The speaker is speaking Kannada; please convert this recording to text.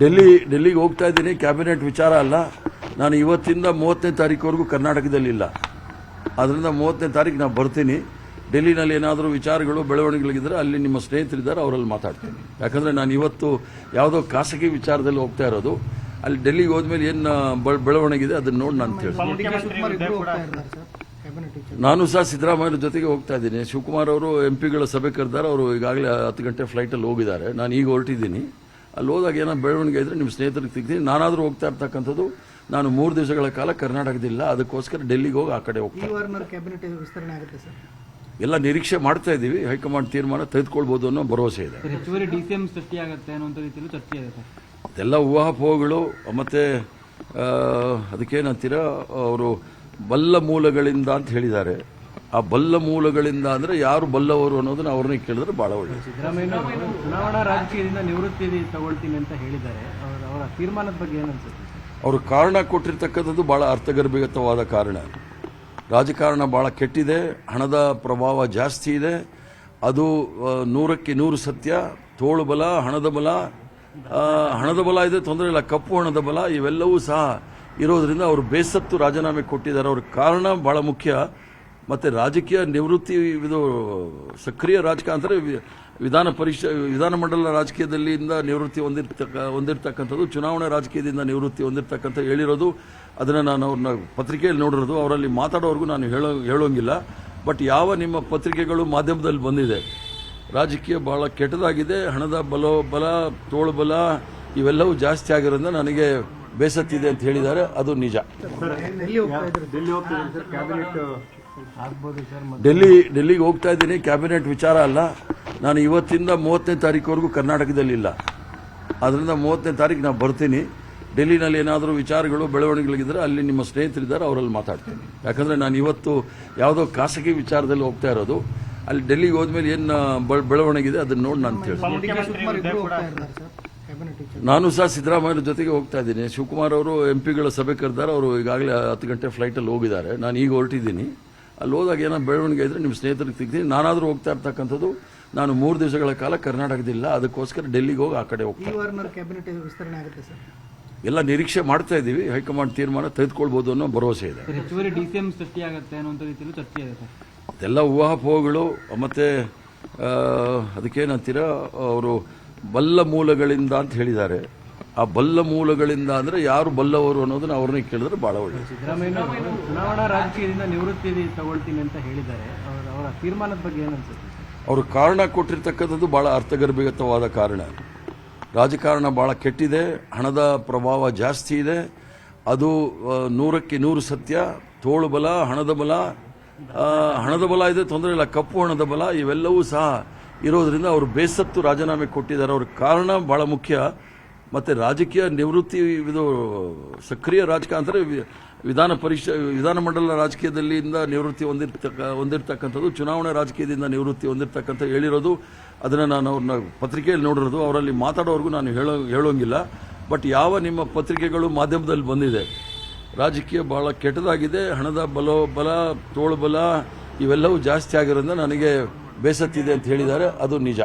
ಡೆಲ್ಲಿಗೆ ಹೋಗ್ತಾ ಇದ್ದೀನಿ. ಕ್ಯಾಬಿನೆಟ್ ವಿಚಾರ ಅಲ್ಲ. ನಾನು ಇವತ್ತಿಂದ 30ನೇ ತಾರೀಕುವರೆಗೂ ಕರ್ನಾಟಕದಲ್ಲಿಲ್ಲ. ಅದರಿಂದ 30ನೇ ತಾರೀಕು ನಾನು ಬರ್ತೀನಿ. ಡೆಲ್ಲಿನಲ್ಲಿ ಏನಾದರೂ ವಿಚಾರಗಳು ಬೆಳವಣಿಗೆಗಳಿದ್ದರೆ ಅಲ್ಲಿ ನಿಮ್ಮ ಸ್ನೇಹಿತರಿದ್ದಾರೆ, ಅವರಲ್ಲಿ ಮಾತಾಡ್ತೀನಿ. ಯಾಕಂದರೆ ನಾನು ಇವತ್ತು ಯಾವುದೋ ಖಾಸಗಿ ವಿಚಾರದಲ್ಲಿ ಹೋಗ್ತಾ ಇರೋದು. ಅಲ್ಲಿ ಡೆಲ್ಲಿಗೆ ಹೋದ್ಮೇಲೆ ಏನು ಬೆಳವಣಿಗೆ ಅದನ್ನು ನೋಡಿ ನಾನು ತಿಳಿಸ್ತೀನಿ. ನಾನು ಸಹ ಸಿದ್ದರಾಮಯ್ಯ ಜೊತೆಗೆ ಹೋಗ್ತಾ ಇದ್ದೀನಿ. ಶಿವಕುಮಾರ್ ಅವರು ಎಂಪಿಗಳ ಸಭೆ ಕರೆದಾರೆ. ಅವರು ಈಗಾಗಲೇ 10 ಗಂಟೆ ಫ್ಲೈಟಲ್ಲಿ ಹೋಗಿದ್ದಾರೆ. ನಾನು ಈಗ ಹೊರಟಿದ್ದೀನಿ. ಅಲ್ಲಿ ಹೋದಾಗ ಏನೋ ಬೆಳವಣಿಗೆ ಇದ್ರೆ ನಿಮ್ಮ ಸ್ನೇಹಿತರಿಗೆ ಸಿಗ್ತೀನಿ. ನಾನಾದರೂ ಹೋಗ್ತಾ ಇರ್ತಕ್ಕಂಥದ್ದು ನಾನು 3 ದಿವಸಗಳ ಕಾಲ ಕರ್ನಾಟಕದಿಲ್ಲ. ಅದಕ್ಕೋಸ್ಕರ ಡೆಲ್ಲಿಗೆ ಹೋಗಿ ಆ ಕಡೆ ಹೋಗ್ತೀನಿ. ಎಲ್ಲ ನಿರೀಕ್ಷೆ ಮಾಡ್ತಾ ಇದ್ದೀವಿ. ಹೈಕಮಾಂಡ್ ತೀರ್ಮಾನ ತೆಗೆದುಕೊಳ್ಬಹುದು ಅನ್ನೋ ಭರವಸೆ ಇದೆ. ಹೆಚ್ಚುವರಿ ಡಿಸಿಎಂ ಸೃಷ್ಟಿಯಾಗುತ್ತೆ ಅನ್ನೋ ರೀತಿಯಲ್ಲಿ ಚರ್ಚೆ ಇದೆ ಸರ್. ಅದೆಲ್ಲ ಊಹಾಪೋಹಗಳು. ಮತ್ತೆ ಅದಕ್ಕೇನಂತೀರ, ಅವರು ಬಲ್ಲ ಮೂಲಗಳಿಂದ ಅಂತ ಹೇಳಿದ್ದಾರೆ. ಆ ಬಲ್ಲ ಮೂಲಗಳಿಂದ ಅಂದ್ರೆ ಯಾರು ಬಲ್ಲವರು ಅನ್ನೋದನ್ನ ಅವ್ರನ್ನ ಕೇಳಿದ್ರೆ ಬಹಳ ಒಳ್ಳೆಯದು. ಸಿದ್ದರಾಮಯ್ಯ ಚುನಾವಣಾ ರಾಜಕೀಯದಿಂದ ನಿವೃತ್ತಿ ತಗೊಳ್ತೀನಿ ಅಂತ ಹೇಳಿದ್ದಾರೆ. ಅವರ ತೀರ್ಮಾನದ ಬಗ್ಗೆ ಏನನ್ಸುತ್ತೆ? ಅವರು ಕಾರಣ ಕೊಟ್ಟಿರ್ತಕ್ಕಂಥದ್ದು ಬಹಳ ಅರ್ಥಗರ್ಭಿತವಾದ ಕಾರಣ. ರಾಜಕಾರಣ ಬಹಳ ಕೆಟ್ಟಿದೆ, ಹಣದ ಪ್ರಭಾವ ಜಾಸ್ತಿ ಇದೆ. ಅದು 100ಕ್ಕೆ 100 ಸತ್ಯ. ತೋಳುಬಲ, ಹಣದ ಬಲ ಇದೆ, ತೊಂದರೆ ಇಲ್ಲ. ಕಪ್ಪು ಹಣದ ಬಲ ಇವೆಲ್ಲವೂ ಸಹ ಇರೋದ್ರಿಂದ ಅವರು ಬೇಸತ್ತು ರಾಜೀನಾಮೆ ಕೊಟ್ಟಿದ್ದಾರೆ. ಅವ್ರ ಕಾರಣ ಬಹಳ ಮುಖ್ಯ. ಮತ್ತೆ ರಾಜಕೀಯ ನಿವೃತ್ತಿ, ಇದು ಸಕ್ರಿಯ ರಾಜಕಾರಣ ಅಂದರೆ ವಿಧಾನಮಂಡಲ ರಾಜಕೀಯದಲ್ಲಿಂದ ನಿವೃತ್ತಿ ಹೊಂದಿರತಕ್ಕಂಥದ್ದು, ಚುನಾವಣಾ ರಾಜಕೀಯದಿಂದ ನಿವೃತ್ತಿ ಹೊಂದಿರತಕ್ಕಂಥ ಹೇಳಿರೋದು. ಅದನ್ನು ನಾನು ಅವ್ರನ್ನ ಪತ್ರಿಕೆಯಲ್ಲಿ ನೋಡಿರೋದು. ಅವರಲ್ಲಿ ಮಾತಾಡೋವರೆಗೂ ನಾನು ಹೇಳೋಂಗಿಲ್ಲ. ಬಟ್ ಯಾವ ನಿಮ್ಮ ಪತ್ರಿಕೆಗಳು ಮಾಧ್ಯಮದಲ್ಲಿ ಬಂದಿದೆ, ರಾಜಕೀಯ ಬಹಳ ಕೆಟ್ಟದಾಗಿದೆ, ಹಣದ ಬಲ, ತೋಳುಬಲ ಇವೆಲ್ಲವೂ ಜಾಸ್ತಿ ಆಗಿರೋದ್ರಿಂದ ನನಗೆ ಬೇಸತ್ತಿದೆ ಅಂತ ಹೇಳಿದ್ದಾರೆ. ಅದು ನಿಜ. ಡೆಲ್ಲಿಗೆ ಹೋಗ್ತಾ ಇದ್ದೀನಿ. ಕ್ಯಾಬಿನೆಟ್ ವಿಚಾರ ಅಲ್ಲ. ನಾನು ಇವತ್ತಿಂದ 30ನೇ ತಾರೀಕುವರೆಗೂ ಕರ್ನಾಟಕದಲ್ಲಿಲ್ಲ. ಅದರಿಂದ 30ನೇ ತಾರೀಕು ನಾನು ಬರ್ತೀನಿ. ಡೆಲ್ಲಿನಲ್ಲಿ ಏನಾದರೂ ವಿಚಾರಗಳು ಬೆಳವಣಿಗೆಗಳಿದ್ದರೆ ಅಲ್ಲಿ ನಿಮ್ಮ ಸ್ನೇಹಿತರಿದ್ದಾರೆ, ಅವರಲ್ಲಿ ಮಾತಾಡ್ತೀನಿ. ಯಾಕಂದರೆ ನಾನು ಇವತ್ತು ಯಾವುದೋ ಖಾಸಗಿ ವಿಚಾರದಲ್ಲಿ ಹೋಗ್ತಾ ಇರೋದು. ಅಲ್ಲಿ ಡೆಲ್ಲಿಗೆ ಹೋದ್ಮೇಲೆ ಏನು ಬೆಳವಣಿಗೆ ಅದನ್ನು ನೋಡಿ ನಾನು ತಿಳಿಸ್ತೀನಿ. ನಾನು ಸಹ ಸಿದ್ದರಾಮಯ್ಯ ಜೊತೆಗೆ ಹೋಗ್ತಾ ಇದ್ದೀನಿ. ಶಿವಕುಮಾರ್ ಅವರು ಎಂಪಿಗಳ ಸಭೆ ಕರೆದಾರೆ. ಅವರು ಈಗಾಗಲೇ 10 ಗಂಟೆ ಫ್ಲೈಟಲ್ಲಿ ಹೋಗಿದ್ದಾರೆ. ನಾನು ಈಗ ಹೊರಟಿದ್ದೀನಿ. ಅಲ್ಲಿ ಹೋದಾಗ ಏನೋ ಬೆಳವಣಿಗೆ ಇದ್ರೆ ನಿಮ್ಮ ಸ್ನೇಹಿತರಿಗೆ ಸಿಗ್ತೀನಿ. ನಾನಾದರೂ ಹೋಗ್ತಾ ಇರ್ತಕ್ಕಂಥದ್ದು ನಾನು 3 ದಿವಸಗಳ ಕಾಲ ಕರ್ನಾಟಕದಿಲ್ಲ. ಅದಕ್ಕೋಸ್ಕರ ಡೆಲ್ಲಿಗೆ ಹೋಗಿ ಆ ಕಡೆ ಹೋಗ್ತೀನಿ. ಎಲ್ಲ ನಿರೀಕ್ಷೆ ಮಾಡ್ತಾ ಇದ್ದೀವಿ. ಹೈಕಮಾಂಡ್ ತೀರ್ಮಾನ ತೆಗೆದುಕೊಳ್ಬಹುದು ಅನ್ನೋ ಭರವಸೆ ಇದೆ. ಹೆಚ್ಚುವರಿ ಡಿಸಿಎಂ ಸೃಷ್ಟಿಯಾಗುತ್ತೆ ಅನ್ನೋ ರೀತಿಯಲ್ಲಿ ಚರ್ಚೆ ಇದೆ ಸರ್. ಅದೆಲ್ಲ ಊಹಾಪೋಹಗಳು. ಮತ್ತೆ ಅದಕ್ಕೇನಂತೀರ, ಅವರು ಬಲ್ಲ ಮೂಲಗಳಿಂದ ಅಂತ ಹೇಳಿದ್ದಾರೆ. ಆ ಬಲ್ಲ ಮೂಲಗಳಿಂದ ಅಂದ್ರೆ ಯಾರು ಬಲ್ಲವರು ಅನ್ನೋದನ್ನ ಅವ್ರನ್ನ ಕೇಳಿದ್ರೆ ಬಹಳ ಒಳ್ಳೆಯದು. ಸಿದ್ದರಾಮಯ್ಯ ಚುನಾವಣಾ ರಾಜಕೀಯದಿಂದ ನಿವೃತ್ತಿ ತಗೊಳ್ತೀನಿ ಅಂತ ಹೇಳಿದ್ದಾರೆ. ಅವರ ತೀರ್ಮಾನದ ಬಗ್ಗೆ ಏನನ್ಸುತ್ತೆ? ಅವರು ಕಾರಣ ಕೊಟ್ಟಿರ್ತಕ್ಕಂಥದ್ದು ಬಹಳ ಅರ್ಥಗರ್ಭಿತವಾದ ಕಾರಣ. ರಾಜಕಾರಣ ಬಹಳ ಕೆಟ್ಟಿದೆ, ಹಣದ ಪ್ರಭಾವ ಜಾಸ್ತಿ ಇದೆ. ಅದು 100ಕ್ಕೆ 100 ಸತ್ಯ. ತೋಳುಬಲ, ಹಣದ ಬಲ ಇದೆ, ತೊಂದರೆ ಇಲ್ಲ. ಕಪ್ಪು ಹಣದ ಬಲ ಇವೆಲ್ಲವೂ ಸಹ ಇರೋದ್ರಿಂದ ಅವರು ಬೇಸತ್ತು ರಾಜೀನಾಮೆ ಕೊಟ್ಟಿದ್ದಾರೆ. ಅವ್ರ ಕಾರಣ ಬಹಳ ಮುಖ್ಯ. ಮತ್ತೆ ರಾಜಕೀಯ ನಿವೃತ್ತಿ, ಇದು ಸಕ್ರಿಯ ರಾಜಕಾರಣ ಅಂದರೆ ವಿಧಾನಮಂಡಲ ರಾಜಕೀಯದಲ್ಲಿಂದ ನಿವೃತ್ತಿ ಹೊಂದಿರತಕ್ಕಂಥದ್ದು, ಚುನಾವಣಾ ರಾಜಕೀಯದಿಂದ ನಿವೃತ್ತಿ ಹೊಂದಿರತಕ್ಕಂಥ ಹೇಳಿರೋದು. ಅದನ್ನು ನಾನು ಅವ್ರನ್ನ ಪತ್ರಿಕೆಯಲ್ಲಿ ನೋಡಿರೋದು. ಅವರಲ್ಲಿ ಮಾತಾಡೋವರೆಗೂ ನಾನು ಹೇಳೋಂಗಿಲ್ಲ. ಬಟ್ ಯಾವ ನಿಮ್ಮ ಪತ್ರಿಕೆಗಳು ಮಾಧ್ಯಮದಲ್ಲಿ ಬಂದಿದೆ, ರಾಜಕೀಯ ಬಹಳ ಕೆಟ್ಟದಾಗಿದೆ, ಹಣದ ಬಲ, ತೋಳುಬಲ ಇವೆಲ್ಲವೂ ಜಾಸ್ತಿ ಆಗಿರೋದ್ರಿಂದ ನನಗೆ ಬೇಸತ್ತಿದೆ ಅಂತ ಹೇಳಿದ್ದಾರೆ. ಅದು ನಿಜ.